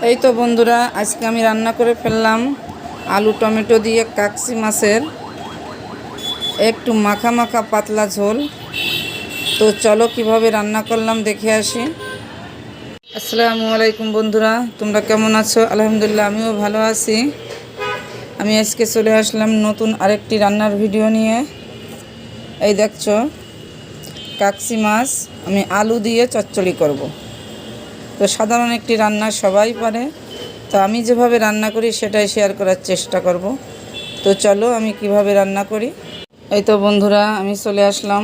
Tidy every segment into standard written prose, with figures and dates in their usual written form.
এই তো বন্ধুরা, আজকে আমি রান্না করে ফেললাম আলু টমেটো দিয়ে কাকসি মাছের একটু মাখা মাখা পাতলা ঝোল। তো চলো কিভাবে রান্না করলাম দেখে আসি। আসসালামু আলাইকুম বন্ধুরা, তোমরা কেমন আছো? আলহামদুলিল্লাহ, আমিও ভালো আছি। আমি আজকে চলে আসলাম নতুন আরেকটি রান্নার ভিডিও নিয়ে। এই দেখছো, কাকসি মাছ আমি আলু দিয়ে চচ্চড়ি করব। তো সাধারণ একটি রান্না, সবাই পারে। তো আমি যেভাবে রান্না করি সেটাই শেয়ার করার চেষ্টা করব। তো চলো আমি কিভাবে রান্না করি। এই তো বন্ধুরা, আমি চলে আসলাম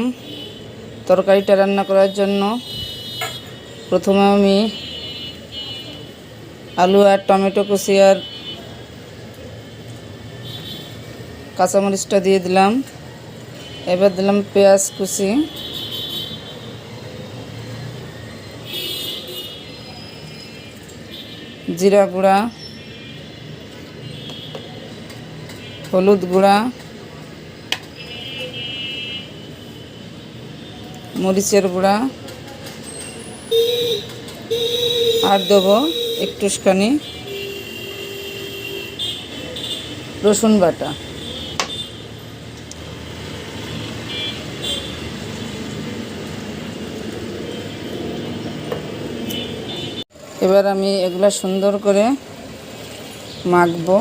তরকারিটা রান্না করার জন্য। প্রথমে আমি আলু আর টমেটো কুচি আর কাঁচামরিচটা দিয়ে দিলাম। এবার দিলাম পেঁয়াজ কুচি, জিরা গুঁড়া, হলুদ গুঁড়া, মরিচের গুঁড়া, আর দেবো একটুখানি রসুন বাটা। এবার আমি এগুলা সুন্দর করে মাখবো।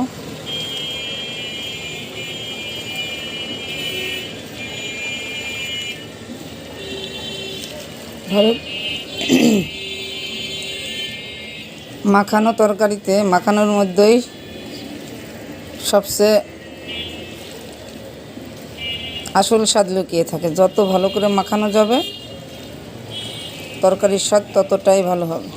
ভালো মাখানো তরকারিতে, মাখানোর মধ্যেই সবচেয়ে আসল স্বাদ লুকিয়ে থাকে। যত ভালো করে মাখানো যাবে তরকারির স্বাদ ততটাই ভালো হবে।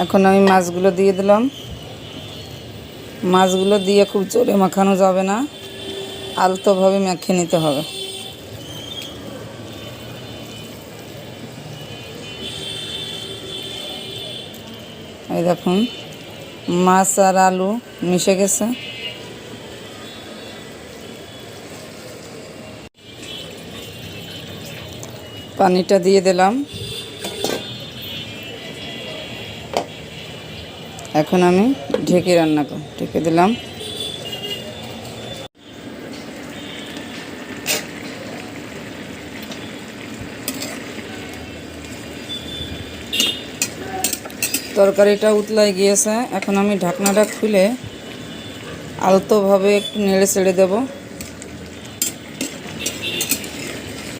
এখন আমি মাছগুলো দিয়ে দিলাম। মাছগুলো দিয়ে খুব জোরে মাখানো যাবে না, আলতোভাবে মেখে নিতে হবে। এই দেখুন, মাছ আর আলু মিশে গেছে। পানিটা দিয়ে দিলাম। এখন আমি ঢেকে রান্না করব। ঢেকে দিলাম। তরকারিটা উতলাই গিয়েছে। এখন আমি ঢাকনাটা খুলে আলতোভাবে একটু নেড়ে ছেড়ে দেব।